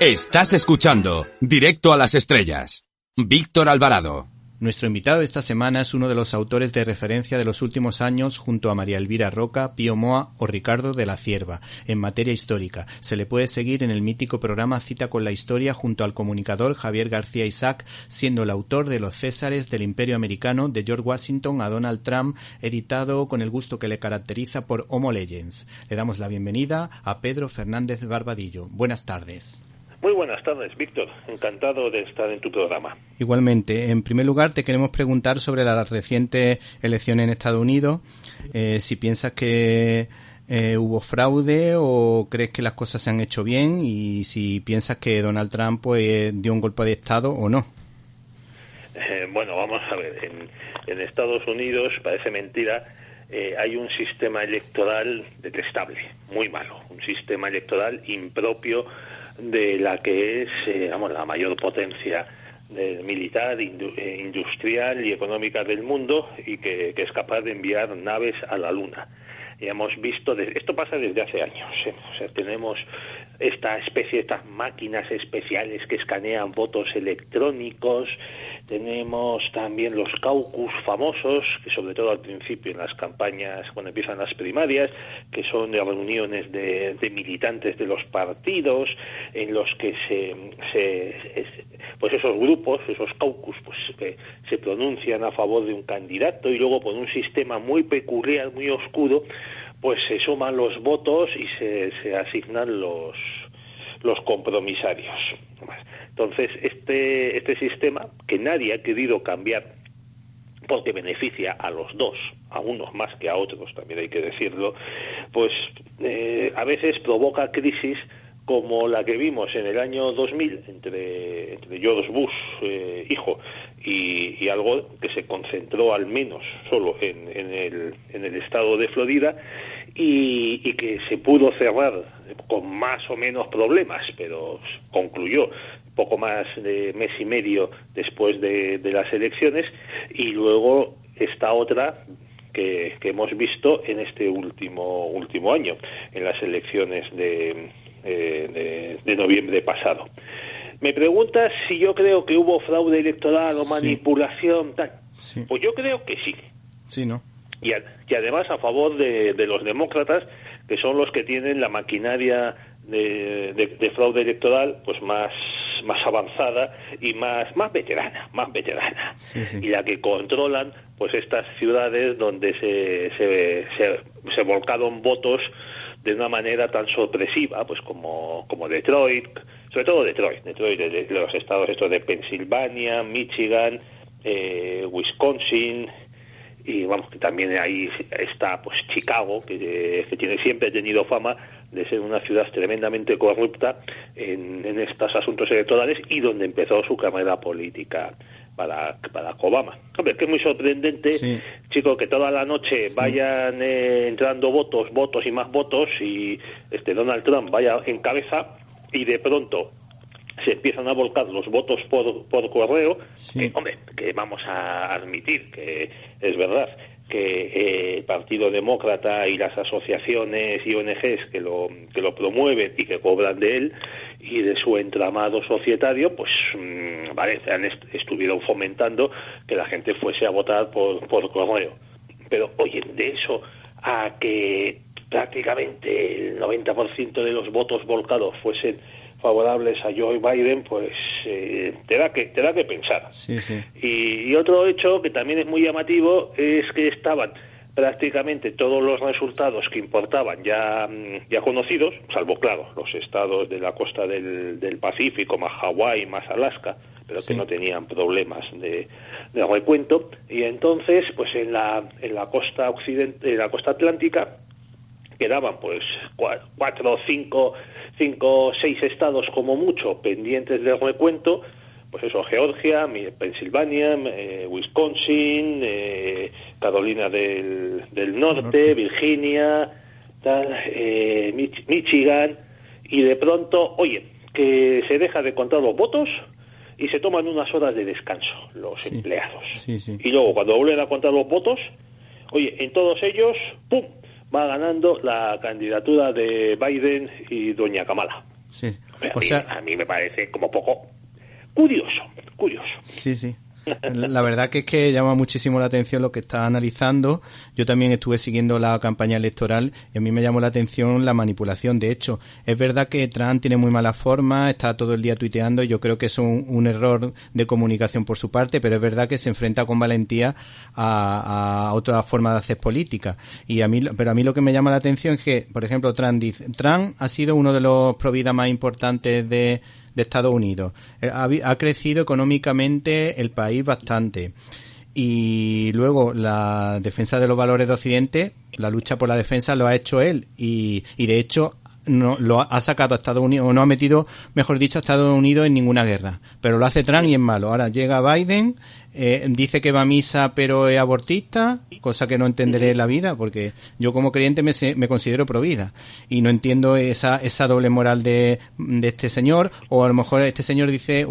Estás escuchando Directo a las Estrellas. Víctor Alvarado. Nuestro invitado esta semana es uno de los autores de referencia de los últimos años junto a María Elvira Roca, Pío Moa o Ricardo de la Cierva en materia histórica. Se le puede seguir en el mítico programa Cita con la Historia junto al comunicador Javier García Isaac, siendo el autor de Los Césares del Imperio Americano de George Washington a Donald Trump, editado con el gusto que le caracteriza por Homo Legends. Le damos la bienvenida a Pedro Fernández Barbadillo. Buenas tardes. Muy buenas tardes, Víctor. Encantado de estar en tu programa. Igualmente. En primer lugar, te queremos preguntar sobre las recientes elecciones en Estados Unidos. Si piensas que hubo fraude o crees que las cosas se han hecho bien, y si piensas que Donald Trump dio un golpe de Estado o no. Bueno, vamos a ver. En Estados Unidos, parece mentira, hay un sistema electoral detestable, muy malo. Un sistema electoral impropio de la que es la mayor potencia militar, industrial y económica del mundo, y que es capaz de enviar naves a la Luna. Y hemos visto, esto pasa desde hace años, O sea, tenemos estas máquinas especiales que escanean votos electrónicos, tenemos también los caucus famosos, que sobre todo al principio en las campañas, cuando empiezan las primarias, que son de reuniones de militantes de los partidos, en los que pues esos grupos, esos caucus, pues que se pronuncian a favor de un candidato, y luego por un sistema muy peculiar, muy oscuro, pues se suman los votos y se asignan los compromisarios. Entonces, este sistema, que nadie ha querido cambiar porque beneficia a los dos, a unos más que a otros, también hay que decirlo, pues a veces provoca crisis como la que vimos en el año 2000 entre George Bush, hijo, y algo que se concentró al menos solo en el estado de Florida, y que se pudo cerrar con más o menos problemas, pero concluyó poco más de mes y medio después de las elecciones. Y luego esta otra que hemos visto en este último año, en las elecciones de noviembre pasado. Me preguntas si yo creo que hubo fraude electoral o manipulación, tal. Sí. Pues yo creo que sí. Sí, ¿no? Y además a favor de los demócratas, que son los que tienen la maquinaria de fraude electoral pues más avanzada y más veterana. Sí. Y la que controlan pues estas ciudades donde se volcaron votos de una manera tan sorpresiva, pues como Detroit, sobre todo Detroit, de los estados estos de Pensilvania, Michigan, Wisconsin, y vamos, que también ahí está pues Chicago, que siempre ha tenido fama de ser una ciudad tremendamente corrupta en estos asuntos electorales, y donde empezó su carrera política para Obama. Hombre, que es muy sorprendente, sí, chico, que toda la noche vayan entrando votos y más votos, y Donald Trump vaya en cabeza, y de pronto se empiezan a volcar los votos por correo. Sí. Hombre, que vamos a admitir que es verdad que el Partido Demócrata y las asociaciones y ONGs que lo promueven y que cobran de él y de su entramado societario, pues estuvieron fomentando que la gente fuese a votar por correo. Pero oye, de eso a que prácticamente el 90% de los votos volcados fuesen favorables a Joe Biden, pues te da que pensar. Sí. Y otro hecho que también es muy llamativo es que estaban prácticamente todos los resultados que importaban ya conocidos, salvo, claro, los estados de la costa del Pacífico, más Hawái, más Alaska, pero sí, que no tenían problemas de recuento. Y entonces, pues en la costa occidente, en la costa atlántica, quedaban pues 4, 5, 6 estados como mucho pendientes del recuento, pues eso, Georgia, Pensilvania, Wisconsin, Carolina del Norte, Virginia, Michigan, y de pronto, oye, que se deja de contar los votos y se toman unas horas de descanso los empleados. Sí. Y luego, cuando vuelven a contar los votos, oye, en todos ellos, ¡pum!, va ganando la candidatura de Biden y doña Kamala. Sí. A mí me parece como poco curioso. Sí. La verdad que es que llama muchísimo la atención lo que está analizando. Yo también estuve siguiendo la campaña electoral y a mí me llamó la atención la manipulación. De hecho, es verdad que Trump tiene muy mala forma, está todo el día tuiteando y yo creo que es un error de comunicación por su parte, pero es verdad que se enfrenta con valentía a otra forma de hacer política. Pero a mí lo que me llama la atención es que, por ejemplo, Trump ha sido uno de los pro vida más importantes de Estados Unidos. Ha crecido económicamente el país bastante. Y luego la defensa de los valores de Occidente, la lucha por la defensa lo ha hecho él. Y de hecho no lo ha sacado a Estados Unidos, o no ha metido, mejor dicho, a Estados Unidos en ninguna guerra. Pero lo hace Trump y es malo. Ahora llega Biden, dice que va a misa pero es abortista, cosa que no entenderé en la vida, porque yo como creyente me considero pro vida y no entiendo esa doble moral de este señor. O a lo mejor este señor dice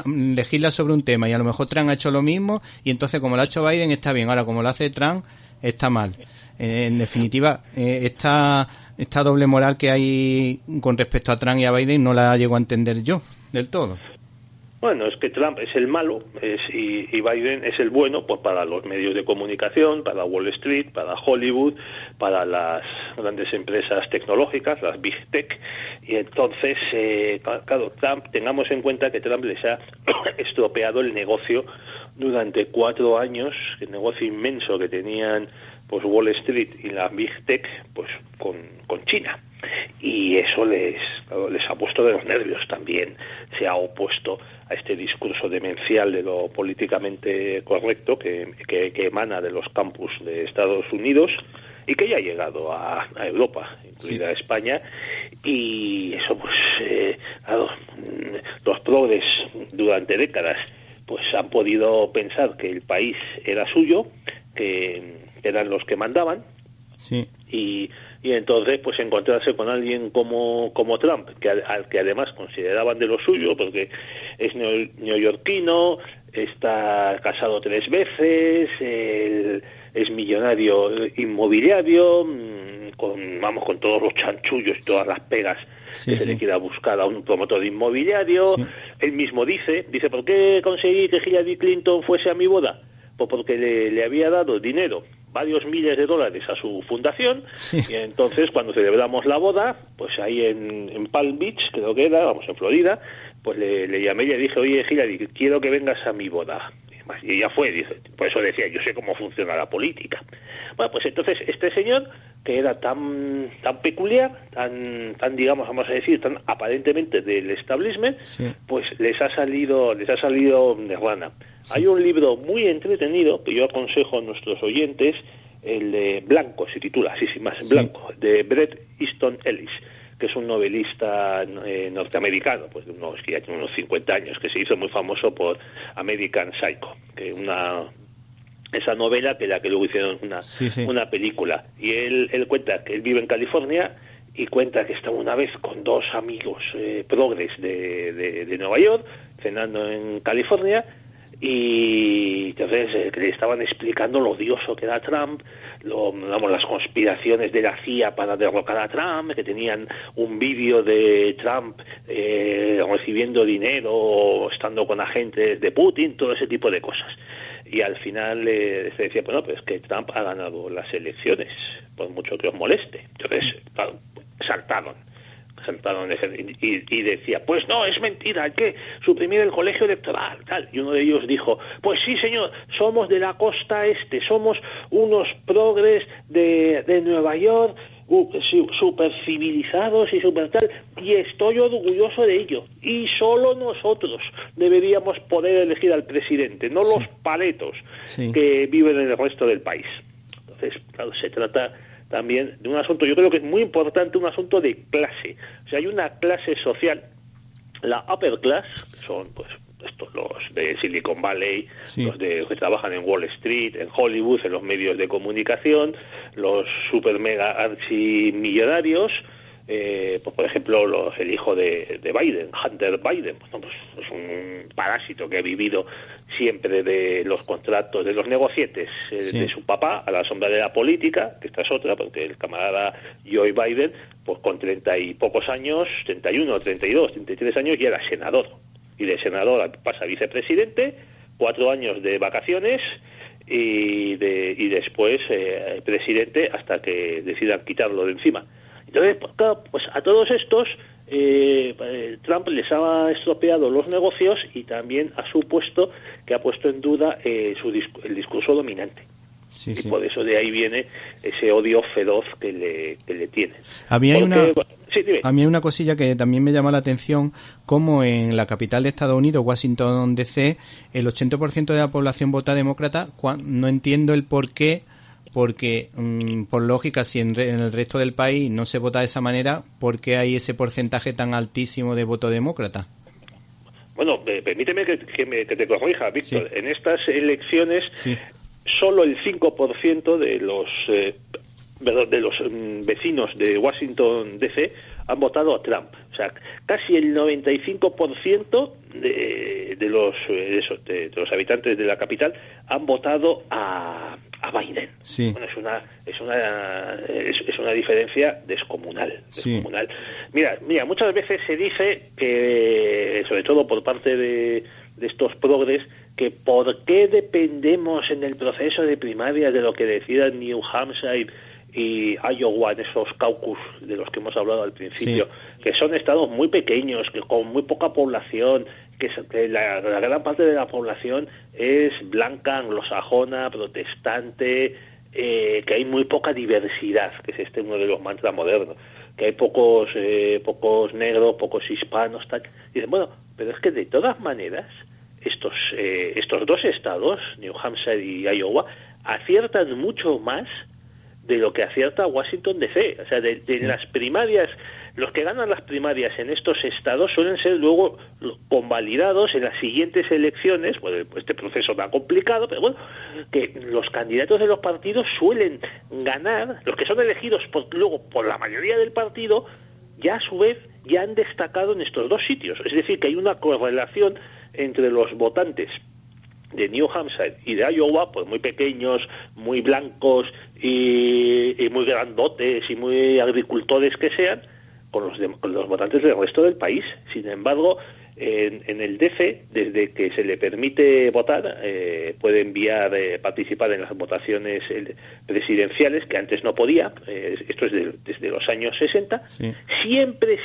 legisla sobre un tema y a lo mejor Trump ha hecho lo mismo y entonces como lo ha hecho Biden está bien, ahora como lo hace Trump está mal. En definitiva, esta doble moral que hay con respecto a Trump y a Biden no la llego a entender yo del todo. Bueno, es que Trump es el malo y Biden es el bueno, pues para los medios de comunicación, para Wall Street, para Hollywood, para las grandes empresas tecnológicas, las Big Tech. Y entonces, claro, tengamos en cuenta que Trump les ha estropeado el negocio durante 4 años, el negocio inmenso que tenían pues Wall Street y la Big Tech pues con China. Y eso les ha puesto de los nervios también. Se ha opuesto a este discurso demencial de lo políticamente correcto que emana de los campus de Estados Unidos y que ya ha llegado a Europa, incluida España. Y eso pues los progres durante décadas pues han podido pensar que el país era suyo, que eran los que mandaban. Sí. Y entonces pues encontrarse con alguien como Trump, al que además consideraban de lo suyo porque es neoyorquino, está casado 3 veces, es millonario inmobiliario, con todos los chanchullos y todas las pegas que se le quiera buscar a un promotor inmobiliario. Sí. Él mismo dice, ¿por qué conseguí que Hillary Clinton fuese a mi boda? Pues porque le había dado dinero, varios miles de dólares a su fundación. Sí. Y entonces cuando celebramos la boda, pues ahí en Palm Beach, creo que era, en Florida, pues le llamé y le dije, oye Hillary, quiero que vengas a mi boda. Y ella fue, dice, por eso decía, yo sé cómo funciona la política. Bueno, pues entonces este señor, que era tan peculiar, tan digamos, vamos a decir, tan aparentemente del establishment, sí, pues les ha salido de rana. Sí. Hay un libro muy entretenido que yo aconsejo a nuestros oyentes, el de Blanco, se titula, así sin más, Blanco, sí, de Bret Easton Ellis, que es un novelista norteamericano, pues que ya tiene unos 50 años, que se hizo muy famoso por American Psycho, que esa novela que luego hicieron una película. Y él cuenta que él vive en California y cuenta que estaba una vez con 2 amigos progres de Nueva York cenando en California. Y entonces le estaban explicando lo odioso que era Trump, las conspiraciones de la CIA para derrocar a Trump, que tenían un vídeo de Trump recibiendo dinero, estando con agentes de Putin, todo ese tipo de cosas. Y al final se decía, bueno, pues que Trump ha ganado las elecciones, por mucho que os moleste. Entonces, saltaron y decía, pues no, es mentira, hay que suprimir el colegio electoral, tal. Y uno de ellos dijo, pues sí señor, somos de la costa este, somos unos progres de Nueva York, súper civilizados y súper tal, y estoy orgulloso de ello. Y solo nosotros deberíamos poder elegir al presidente, no los paletos que viven en el resto del país. Entonces, claro, se trata también de un asunto, yo creo que es muy importante, un asunto de clase. O sea, hay una clase social, la upper class, que son pues estos los de Silicon Valley, los que trabajan en Wall Street, en Hollywood, en los medios de comunicación, los super mega archimillonarios, pues por ejemplo el hijo de Biden, Hunter Biden, pues es un parásito que ha vivido siempre de los contratos, de los negocietes de su papá, a la sombra de la política, que esta es otra, porque el camarada Joe Biden, pues con 30 y pocos años, 31, 32, 33 años, ya era senador, y de senador pasa a vicepresidente, 4 años de vacaciones, y después presidente hasta que decidan quitarlo de encima. Entonces, pues, claro, pues a todos estos Trump les ha estropeado los negocios y también ha supuesto que ha puesto en duda el discurso dominante. Sí. Por eso de ahí viene ese odio feroz que le tiene. A mí hay una cosilla que también me llama la atención, como en la capital de Estados Unidos, Washington DC, el 80% de la población vota demócrata. No entiendo el por qué, porque por lógica, si en el resto del país no se vota de esa manera, ¿por qué hay ese porcentaje tan altísimo de voto demócrata? Bueno, permíteme que te corrija, Víctor. Sí. En estas elecciones, solo el 5% de los vecinos de Washington DC han votado a Trump. O sea, casi el 95% de los habitantes de la capital han votado a Biden. Sí. Bueno, es una diferencia descomunal. Mira, muchas veces se dice que, sobre todo por parte de estos progres, que por qué dependemos en el proceso de primarias de lo que decidan New Hampshire y Iowa, en esos caucus de los que hemos hablado al principio, que son estados muy pequeños, que con muy poca población, que la gran parte de la población es blanca, anglosajona, protestante, que hay muy poca diversidad, que es uno de los mantras modernos, que hay pocos negros, pocos hispanos, tal. Y dicen, bueno, pero es que de todas maneras estos dos estados, New Hampshire y Iowa, aciertan mucho más de lo que acierta Washington DC. O sea, de las primarias, los que ganan las primarias en estos estados suelen ser luego convalidados en las siguientes elecciones. Bueno, este proceso tan complicado, pero bueno, que los candidatos de los partidos suelen ganar, los que son elegidos luego por la mayoría del partido, ya a su vez ya han destacado en estos dos sitios. Es decir, que hay una correlación entre los votantes de New Hampshire y de Iowa, pues muy pequeños, muy blancos y muy grandotes y muy agricultores que sean, con los votantes del resto del país. Sin embargo, en el DC, desde que se le permite votar, puede participar en las votaciones presidenciales, que antes no podía, esto es desde los años 60, siempre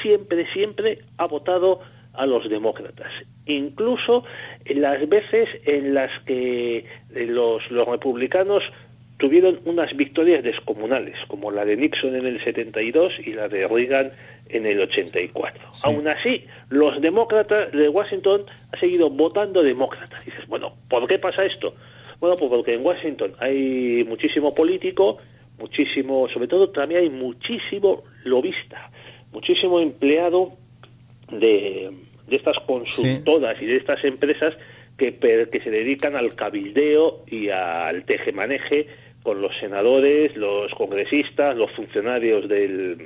ha votado a los demócratas, incluso en las veces en las que los republicanos tuvieron unas victorias descomunales, como la de Nixon en el 72 y la de Reagan en el 84. Sí. Aún así, los demócratas de Washington han seguido votando demócratas. Dices, bueno, ¿por qué pasa esto? Bueno, pues porque en Washington hay muchísimo político, sobre todo también hay muchísimo lobista, muchísimo empleado de estas consultoras y de estas empresas que se dedican al cabildeo y al tejemaneje con los senadores, los congresistas, los funcionarios de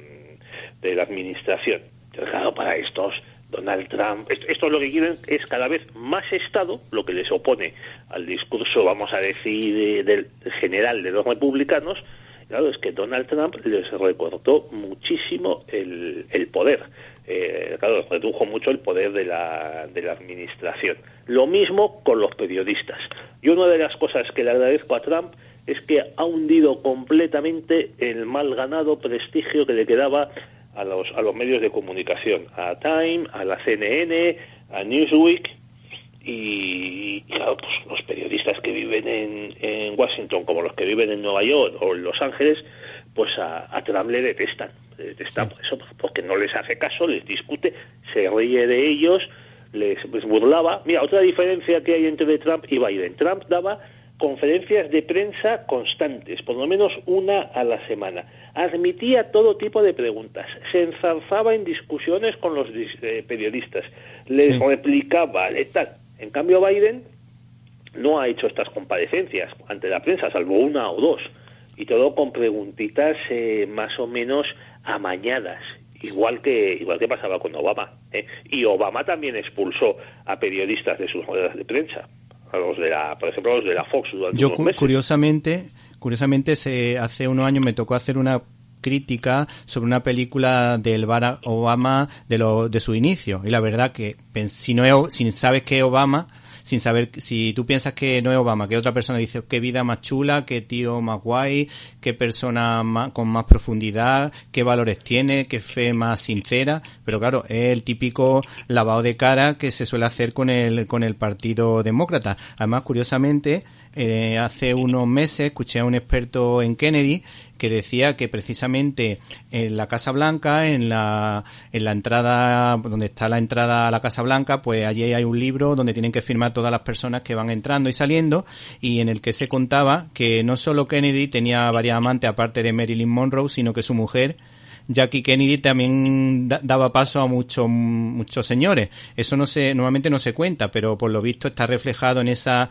la administración. Claro, para estos, Donald Trump, estos lo que quieren es cada vez más Estado, lo que les opone al discurso, vamos a decir, del general de los republicanos. Claro, es que Donald Trump les recortó muchísimo el poder. Claro, redujo mucho el poder de la administración. Lo mismo con los periodistas. Yo una de las cosas que le agradezco a Trump es que ha hundido completamente el mal ganado prestigio que le quedaba a los medios de comunicación, a Time, a la CNN, a Newsweek, y claro, pues los periodistas que viven en Washington, como los que viven en Nueva York o en Los Ángeles, pues a Trump le detestan por eso, porque no les hace caso, les discute, se ríe de ellos, les burlaba. Mira, otra diferencia que hay entre Trump y Biden: Trump daba conferencias de prensa constantes, por lo menos una a la semana, admitía todo tipo de preguntas, se enzarzaba en discusiones con los periodistas, les replicaba, tal. En cambio, Biden no ha hecho estas comparecencias ante la prensa, salvo una o dos, y todo con preguntitas más o menos amañadas. igual que pasaba con Obama, ¿eh? Y Obama también expulsó a periodistas de sus ruedas de prensa, a los de por ejemplo, a los de la Fox durante unos meses. Curiosamente, hace unos años me tocó hacer una crítica sobre una película del Barack Obama de su inicio, y la verdad que si sabes que es Obama, sin saber, si tú piensas que no es Obama, que otra persona, dice qué vida más chula, qué tío más guay, qué persona con más profundidad, qué valores tiene, qué fe más sincera, pero claro, es el típico lavado de cara que se suele hacer con el Partido Demócrata. Además, curiosamente, hace unos meses escuché a un experto en Kennedy que decía que precisamente en la Casa Blanca, en la entrada, donde está la entrada a la Casa Blanca, pues allí hay un libro donde tienen que firmar todas las personas que van entrando y saliendo, y en el que se contaba que no solo Kennedy tenía varias amantes aparte de Marilyn Monroe, sino que su mujer Jackie Kennedy también daba paso a muchos señores. Eso normalmente no se cuenta, pero por lo visto está reflejado en esa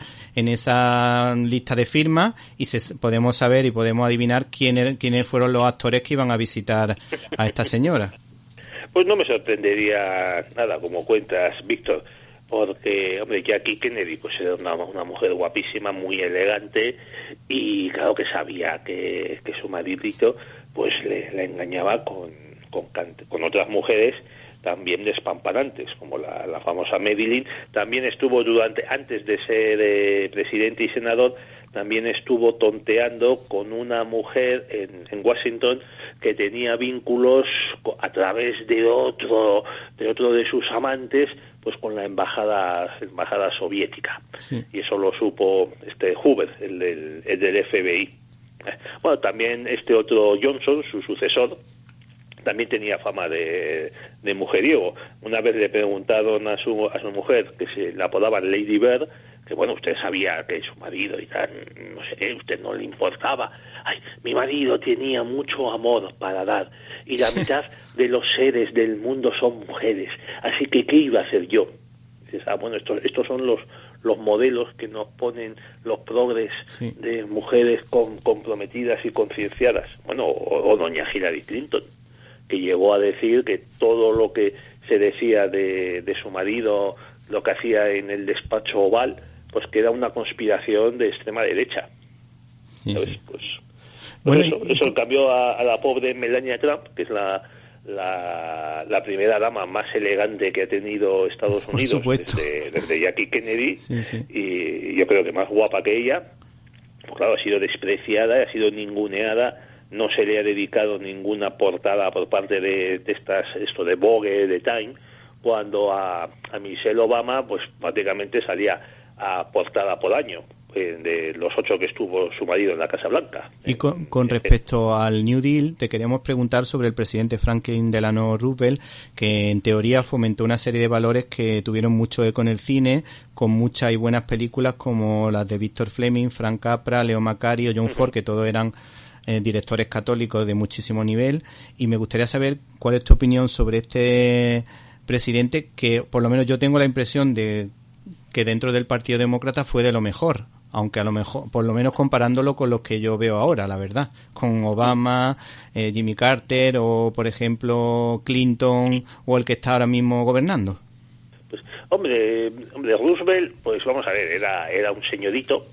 lista de firmas, y podemos saber y podemos adivinar quiénes fueron los actores que iban a visitar a esta señora. Pues no me sorprendería nada, como cuentas, Víctor, porque, hombre, Jackie Kennedy pues era una mujer guapísima, muy elegante, y claro que sabía que su maridito pues le engañaba con otras mujeres también despampanantes, como la famosa Marilyn. También estuvo antes de ser presidente y senador, también estuvo tonteando con una mujer en Washington que tenía vínculos a través de otro de sus amantes, pues con la embajada soviética. Sí. Y eso lo supo Hoover, el del FBI. Bueno, también otro Johnson, su sucesor, también tenía fama de mujeriego. Una vez le preguntaron a su mujer, que se la apodaban Lady Bird, que bueno, usted sabía que su marido y tal, no sé qué, usted no le importaba. Ay, mi marido tenía mucho amor para dar, y la mitad de los seres del mundo son mujeres, así que ¿qué iba a hacer yo? Dices, bueno, estos son los modelos que nos ponen los progres, sí, de mujeres comprometidas y concienciadas. Bueno, o doña Hillary Clinton, que llegó a decir que todo lo que se decía de su marido, lo que hacía en el despacho Oval, pues que era una conspiración de extrema derecha. Sí, ¿sabes? Sí. Pues bueno, eso cambió a la pobre Melania Trump, que es la primera dama más elegante que ha tenido Estados Unidos desde Jackie Kennedy, sí, sí. Y yo creo que más guapa que ella. Pues claro, ha sido despreciada, ha sido ninguneada, no se le ha dedicado ninguna portada por parte de esto de Vogue, de Time, cuando a Michelle Obama pues prácticamente salía a portada por año, de los 8 que estuvo su marido en la Casa Blanca. Y con respecto al New Deal, te queríamos preguntar sobre el presidente Franklin Delano Roosevelt, que en teoría fomentó una serie de valores que tuvieron mucho eco en el cine, con muchas y buenas películas como las de Victor Fleming, Frank Capra, Leo Macari o John Ford, que todos eran directores católicos de muchísimo nivel. Y me gustaría saber cuál es tu opinión sobre este presidente, que por lo menos yo tengo la impresión de que dentro del Partido Demócrata fue de lo mejor, aunque a lo mejor, por lo menos comparándolo con los que yo veo ahora, la verdad, con Obama, Jimmy Carter o, por ejemplo, Clinton o el que está ahora mismo gobernando. Pues, hombre, Roosevelt, pues vamos a ver, era un señorito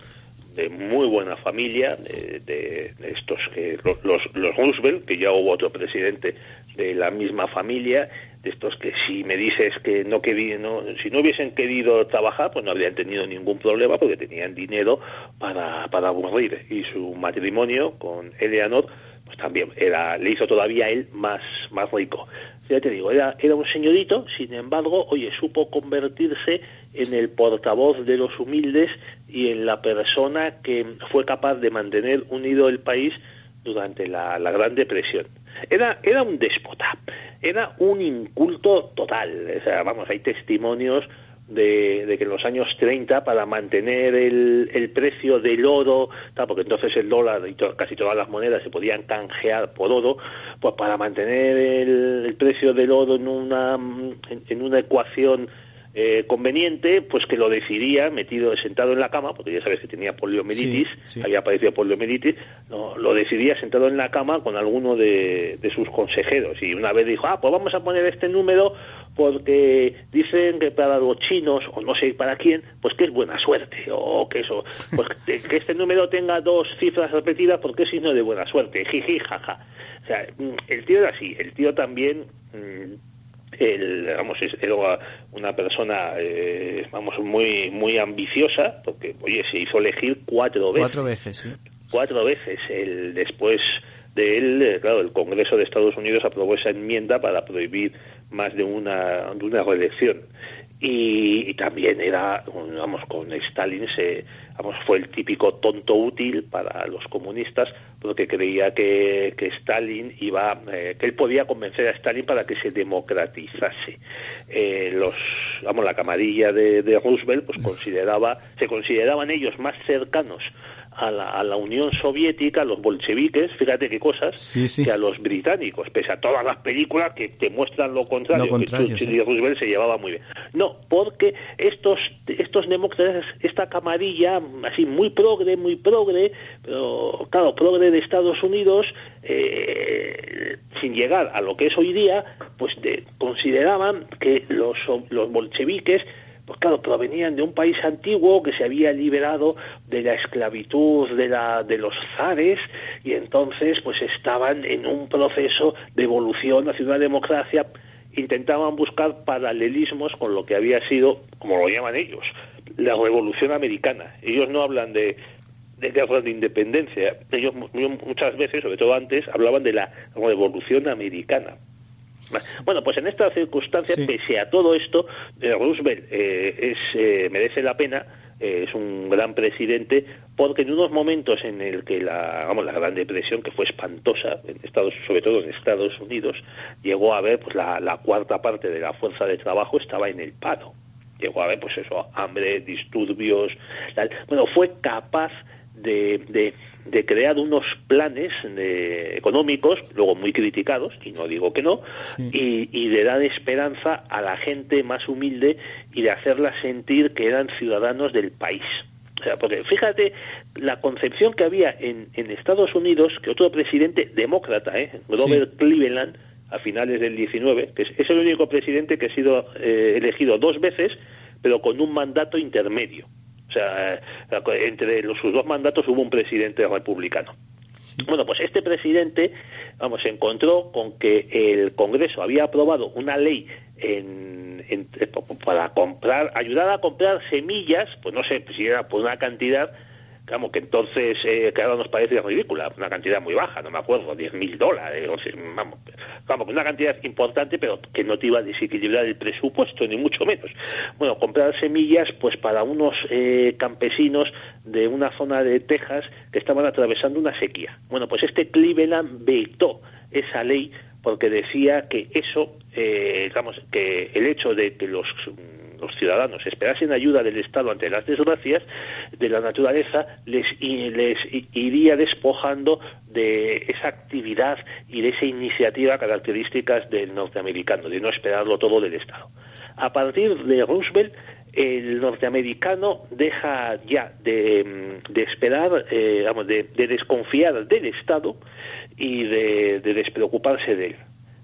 de muy buena familia, de estos que los Roosevelt, que ya hubo otro presidente de la misma familia, de estos que si me dices que si no hubiesen querido trabajar, pues no habrían tenido ningún problema porque tenían dinero para aburrir, y su matrimonio con Eleanor pues también le hizo todavía a él más rico. Ya te digo, era un señorito, sin embargo, supo convertirse en el portavoz de los humildes y en la persona que fue capaz de mantener unido el país durante la Gran Depresión. Era un déspota, era un inculto total. O sea, vamos, hay testimonios de que en los años 30, para mantener el precio del oro, porque entonces el dólar y casi todas las monedas se podían canjear por oro, pues para mantener el precio del oro en una ecuación conveniente, pues que lo decidía sentado en la cama, porque ya sabes que tenía poliomielitis, había padecido poliomielitis, lo decidía sentado en la cama con alguno de sus consejeros, y una vez dijo, pues vamos a poner este número porque dicen que para los chinos, o no sé para quién, pues que es buena suerte, o que eso, pues que este número tenga 2 cifras repetidas porque es signo de buena suerte, jiji, jaja. O sea, el tío era así, el tío también... era una persona muy muy ambiciosa, porque oye, se hizo elegir 4 veces. 4 veces, sí. 4 veces. Después de él, claro, el Congreso de Estados Unidos aprobó esa enmienda para prohibir más de una reelección. Y también era, con Stalin fue el típico tonto útil para los comunistas, porque creía que Stalin que él podía convencer a Stalin para que se democratizase. La camarilla de Roosevelt pues se consideraban ellos más cercanos a la Unión Soviética, a los bolcheviques, fíjate qué cosas, que a los británicos, pese a todas las películas que te muestran lo contrario, que Churchill y Roosevelt se llevaban muy bien. No, porque estos demócratas, esta camarilla así muy progre, pero claro, progre de Estados Unidos, sin llegar a lo que es hoy día, pues consideraban que los bolcheviques, pues claro, provenían de un país antiguo que se había liberado de la esclavitud de los zares, y entonces pues estaban en un proceso de evolución hacia una democracia. Intentaban buscar paralelismos con lo que había sido, como lo llaman ellos, la Revolución Americana. Ellos no hablan de guerras de independencia, ellos muchas veces, sobre todo antes, hablaban de la Revolución Americana. Bueno, pues en estas circunstancias, pese a todo esto, Roosevelt merece la pena, es un gran presidente, porque en unos momentos en el que la Gran Depresión, que fue espantosa, sobre todo en Estados Unidos, llegó a haber pues la cuarta parte de la fuerza de trabajo estaba en el paro. Llegó a haber pues eso, hambre, disturbios, tal. Bueno, fue capaz de crear unos planes económicos, luego muy criticados, y no digo que no, y de dar esperanza a la gente más humilde y de hacerla sentir que eran ciudadanos del país. O sea, porque fíjate la concepción que había en Estados Unidos, que otro presidente demócrata, Grover Cleveland, a finales del 19, que es el único presidente que ha sido elegido 2 veces, pero con un mandato intermedio. O sea, entre sus 2 mandatos hubo un presidente republicano. Bueno, pues este presidente, se encontró con que el Congreso había aprobado una ley para ayudar a comprar semillas, pues no sé si era por una cantidad, que entonces que ahora nos parece ridícula, una cantidad muy baja, no me acuerdo, $10,000, una cantidad importante, pero que no te iba a desequilibrar el presupuesto, ni mucho menos. Bueno, comprar semillas pues para unos campesinos de una zona de Texas que estaban atravesando una sequía. Bueno, pues este Cleveland vetó esa ley porque decía que eso, que el hecho de que los ciudadanos esperasen ayuda del Estado ante las desgracias de la naturaleza les iría despojando de esa actividad y de esa iniciativa características del norteamericano, de no esperarlo todo del Estado. A partir de Roosevelt, el norteamericano deja ya de esperar, de desconfiar del Estado y de despreocuparse de él.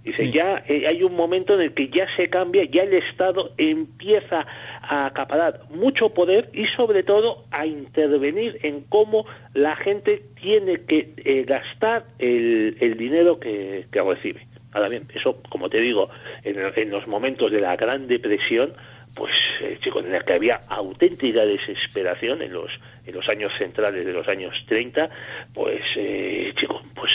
Dice, ya hay un momento en el que ya se cambia, ya el Estado empieza a acaparar mucho poder y sobre todo a intervenir en cómo la gente tiene que gastar el dinero que recibe. Ahora bien, eso, como te digo, en los momentos de la Gran Depresión, pues en el que había auténtica desesperación en los años centrales de los años 30, pues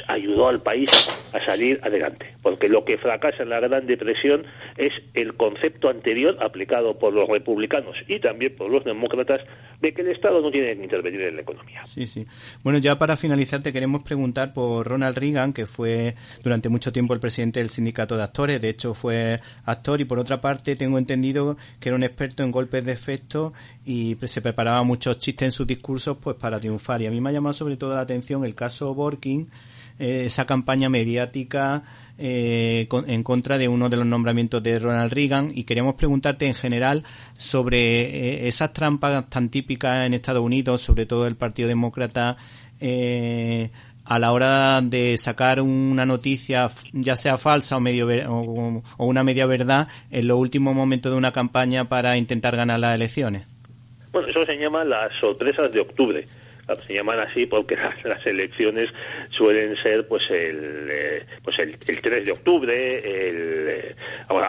ayudó al país a salir adelante, porque lo que fracasa en la Gran Depresión es el concepto anterior aplicado por los republicanos y también por los demócratas de que el Estado no tiene que intervenir en la economía. Sí. Bueno, ya para finalizar te queremos preguntar por Ronald Reagan, que fue durante mucho tiempo el presidente del sindicato de actores, de hecho fue actor, y por otra parte tengo entendido que era un experto en golpes de efecto y se preparaba muchos chistes en sus discursos pues para triunfar, y a mí me ha llamado sobre todo la atención el caso Borkin, esa campaña mediática en contra de uno de los nombramientos de Ronald Reagan, y queríamos preguntarte en general sobre esas trampas tan típicas en Estados Unidos, sobre todo el Partido Demócrata, a la hora de sacar una noticia, ya sea falsa o una media verdad, en los últimos momentos de una campaña para intentar ganar las elecciones. Bueno, eso se llama las sorpresas de octubre. Se llaman así porque las elecciones suelen ser pues el 3 de octubre,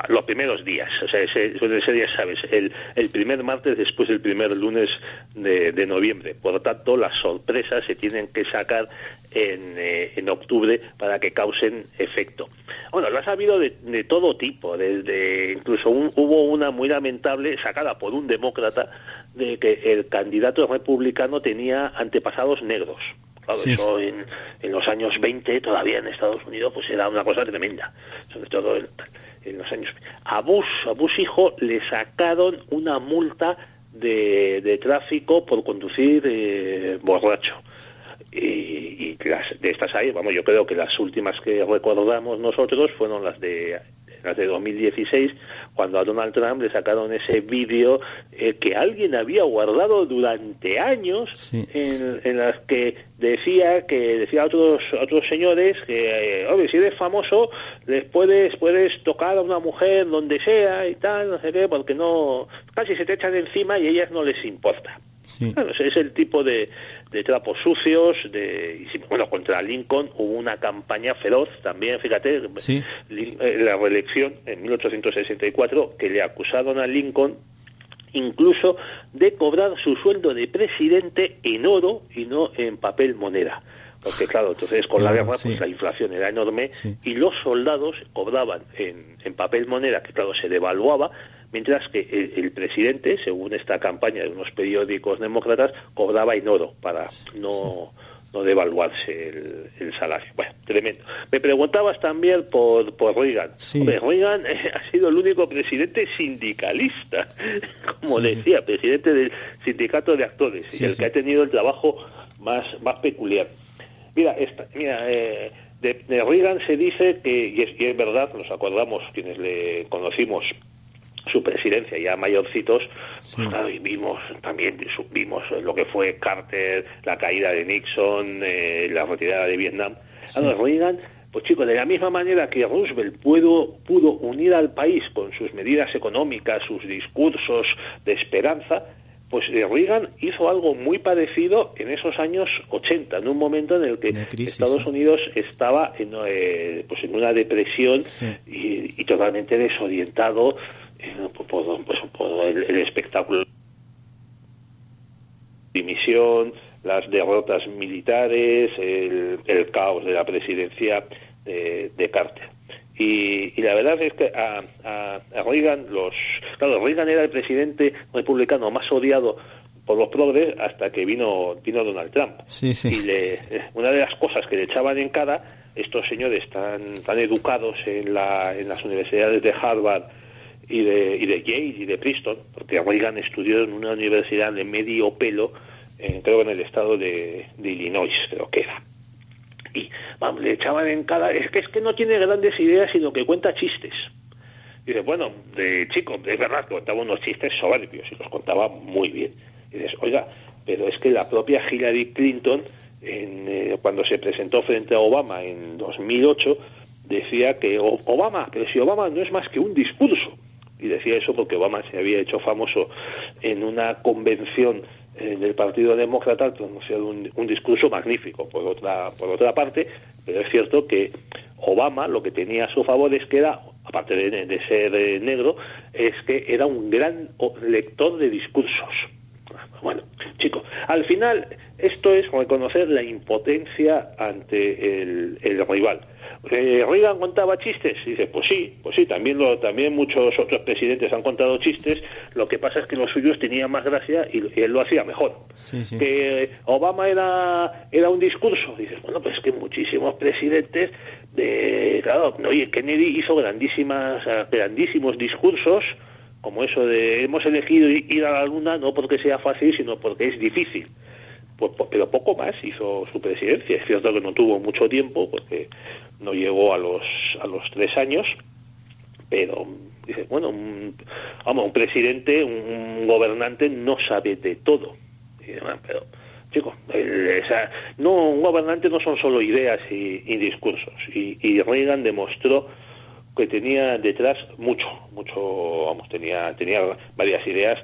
los primeros días, o sea, suelen ser, ya sabes, el primer martes después del primer lunes de noviembre. Por lo tanto, las sorpresas se tienen que sacar en octubre para que causen efecto. Bueno, las ha habido de todo tipo, desde incluso hubo una muy lamentable sacada por un demócrata de que el candidato republicano tenía antepasados negros. Claro, sí. Eso en los años 20 todavía en Estados Unidos pues era una cosa tremenda, sobre todo en los años. A Bush hijo le sacaron una multa de tráfico por conducir borracho. Y de estas hay, vamos, yo creo que las últimas que recordamos nosotros fueron las de 2016, cuando a Donald Trump le sacaron ese vídeo que alguien había guardado durante años, sí. en las que decía a otros señores que, oye, si eres famoso, les puedes tocar a una mujer donde sea y tal, no sé qué, porque no, casi se te echan encima y a ellas no les importa. Sí. Bueno, ese es el tipo de trapos sucios. Bueno, contra Lincoln hubo una campaña feroz también, fíjate, sí. La reelección en 1864, que le acusaron a Lincoln incluso de cobrar su sueldo de presidente en oro y no en papel moneda. Porque claro, entonces con la guerra pues la inflación era enorme, sí. Y los soldados cobraban en papel moneda, que claro se devaluaba, mientras que el presidente, según esta campaña de unos periódicos demócratas, cobraba en oro para no devaluarse el salario. Bueno, tremendo. Me preguntabas también por Reagan. Sí. Hombre, Reagan ha sido el único presidente sindicalista, como decía, presidente del sindicato de actores, y el que ha tenido el trabajo más peculiar. Mira, de Reagan se dice que, y es verdad, nos acordamos quienes le conocimos su presidencia ya mayorcitos, pues claro, y vimos lo que fue Carter, la caída de Nixon, la retirada de Vietnam. Sí. Reagan, pues chicos, de la misma manera que Roosevelt pudo unir al país con sus medidas económicas, sus discursos de esperanza, pues Reagan hizo algo muy parecido en esos años 80, en un momento en el que Estados Unidos estaba en una depresión, sí. y totalmente desorientado por el espectáculo, dimisión, las derrotas militares, el caos de la presidencia de Carter. Y la verdad es que a Reagan, Reagan era el presidente republicano más odiado por los progres hasta que vino Donald Trump. Sí, sí. Y una de las cosas que le echaban en cara estos señores tan educados en las universidades de Harvard y de Yale y de Princeton, porque Reagan estudió en una universidad de medio pelo, creo que en el estado de Illinois, creo que era. Y vamos, le echaban en cara, es que no tiene grandes ideas, sino que cuenta chistes. Y dice, bueno, de chico, es verdad que contaba unos chistes soberbios y los contaba muy bien. Y dices, oiga, pero es que la propia Hillary Clinton, cuando se presentó frente a Obama en 2008, decía que pero si Obama no es más que un discurso. Y decía eso porque Obama se había hecho famoso en una convención del Partido Demócrata, pronunciado un discurso magnífico por otra parte, pero es cierto que Obama lo que tenía a su favor es que era, aparte de ser negro, es que era un gran lector de discursos. Bueno, chicos, al final esto es reconocer la impotencia ante el rival. Reagan contaba chistes, y dice, pues sí, también muchos otros presidentes han contado chistes, lo que pasa es que los suyos tenían más gracia y él lo hacía mejor. Sí, sí. Que Obama era un discurso, y dices, bueno, pues es que muchísimos presidentes, Kennedy hizo grandísimos discursos, como eso de hemos elegido ir a la luna no porque sea fácil, sino porque es difícil. pero poco más hizo su presidencia. Es cierto que no tuvo mucho tiempo, porque no llegó a los 3 años, pero dice, bueno, un presidente, un gobernante no sabe de todo. Y demás, pero, chicos, un gobernante no son solo ideas y discursos. Y Reagan demostró que tenía detrás mucho, tenía varias ideas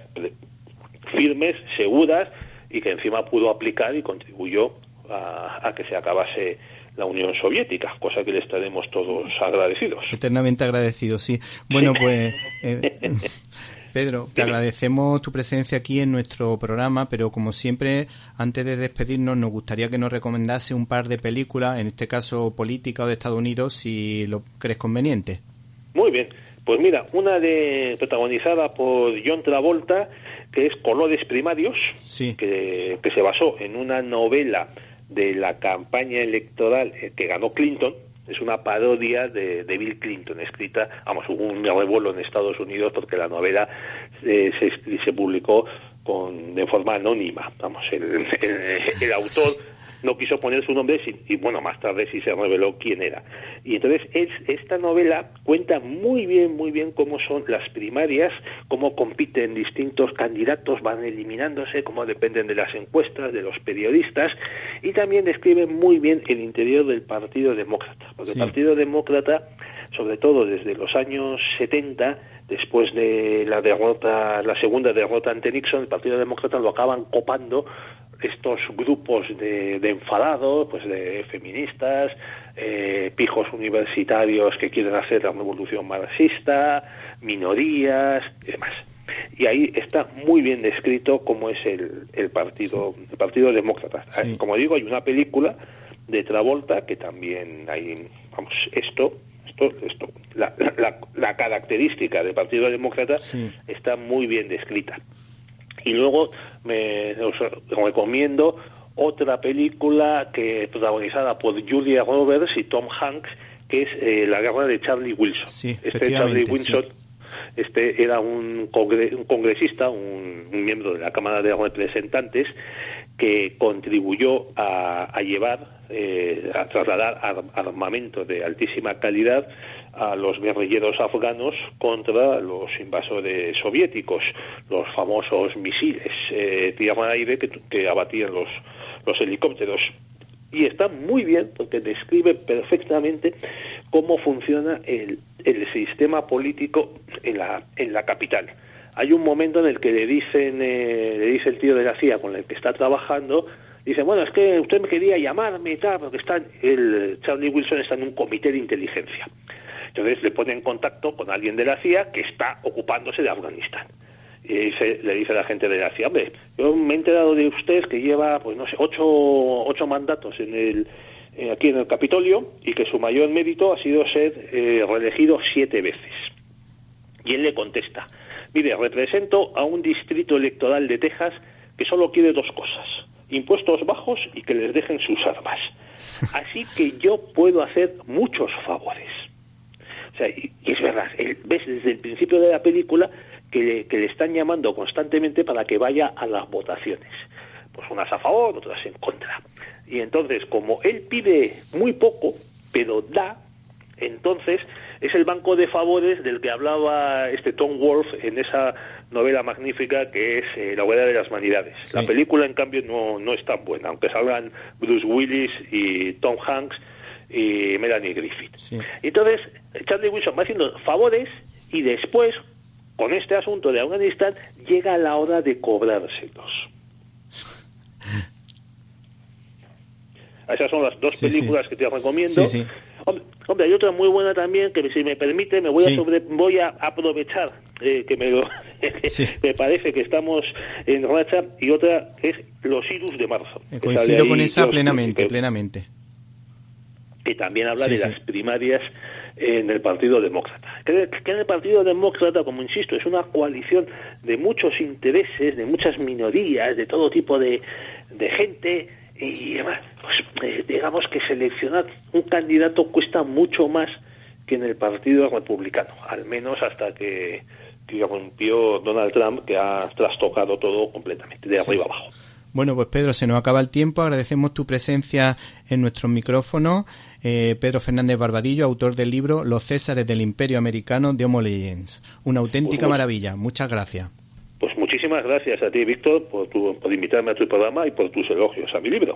firmes, seguras, y que encima pudo aplicar y contribuyó a que se acabase la Unión Soviética, cosa que le estaremos todos agradecidos. Eternamente agradecidos, sí. Bueno, pues Pedro, te agradecemos tu presencia aquí en nuestro programa, pero como siempre, antes de despedirnos, nos gustaría que nos recomendase un par de películas, en este caso política o de Estados Unidos, si lo crees conveniente. Muy bien, pues mira, una protagonizada por John Travolta, que es Colores Primarios, sí, que se basó en una novela de la campaña electoral que ganó Clinton. Es una parodia de Bill Clinton, escrita, hubo un revuelo en Estados Unidos porque la novela se publicó de forma anónima. El autor no quiso poner su nombre y bueno, más tarde sí se reveló quién era. Y entonces esta novela cuenta muy bien cómo son las primarias, cómo compiten distintos candidatos, van eliminándose, cómo dependen de las encuestas, de los periodistas, y también describe muy bien el interior del Partido Demócrata, porque sí, el Partido Demócrata, sobre todo desde los años 70, después de la segunda derrota ante Nixon, el Partido Demócrata lo acaban copando estos grupos de enfadados, pues de feministas, pijos universitarios que quieren hacer la revolución marxista, minorías y demás. Y ahí está muy bien descrito cómo es el partido Demócrata. Sí. Como digo, hay una película de Travolta que también hay, la característica del Partido Demócrata, sí, está muy bien descrita. Y luego os recomiendo otra película protagonizada por Julia Roberts y Tom Hanks, que es La guerra de Charlie Wilson. Sí, Charlie Wilson, sí, era un congresista, un miembro de la Cámara de Representantes, que contribuyó a trasladar armamento de altísima calidad a los guerrilleros afganos contra los invasores soviéticos, los famosos misiles tierra-aire que abatían los helicópteros. Y está muy bien porque describe perfectamente cómo funciona el sistema político en la capital. Hay un momento en el que le dice el tío de la CIA con el que está trabajando, dice, bueno, es que usted me quería llamarme y tal, porque Charlie Wilson está en un comité de inteligencia. Entonces le pone en contacto con alguien de la CIA que está ocupándose de Afganistán. Y le dice a la gente de la CIA, hombre, yo me he enterado de usted que lleva, pues no sé, 8 mandatos aquí en el Capitolio, y que su mayor mérito ha sido ser reelegido 7 veces. Y él le contesta, mire, represento a un distrito electoral de Texas que solo quiere 2 cosas, impuestos bajos y que les dejen sus armas. Así que yo puedo hacer muchos favores. O sea, y es verdad, ves desde el principio de la película que le están llamando constantemente para que vaya a las votaciones. Pues unas a favor, otras en contra. Y entonces, como él pide muy poco, pero da, entonces es el banco de favores del que hablaba Tom Wolfe en esa novela magnífica que es La Hoguera de las Vanidades. Sí. La película, en cambio, no es tan buena, aunque salgan Bruce Willis y Tom Hanks y Melanie Griffith. Sí. Entonces, Charlie Wilson va haciendo favores y después, con este asunto de Afganistán, llega la hora de cobrárselos. Esas son las 2 películas que te recomiendo. Sí. Hombre, hay otra muy buena también que, si me permite, voy a aprovechar me parece que estamos en racha, y otra es Los Irus de marzo. Coincido con esa plenamente. Que también habla de las primarias en el Partido Demócrata. Que en el Partido Demócrata, como insisto, es una coalición de muchos intereses, de muchas minorías, de todo tipo de gente, y además, pues, digamos que seleccionar un candidato cuesta mucho más que en el Partido Republicano, al menos hasta que irrumpió Donald Trump, que ha trastocado todo completamente, de arriba abajo. Bueno, pues Pedro, se nos acaba el tiempo. Agradecemos tu presencia en nuestros micrófonos. Pedro Fernández Barbadillo, autor del libro Los Césares del Imperio Americano de Homo Legends. Una auténtica maravilla. Muchas gracias. Pues muchísimas gracias a ti, Víctor, por invitarme a tu programa y por tus elogios a mi libro.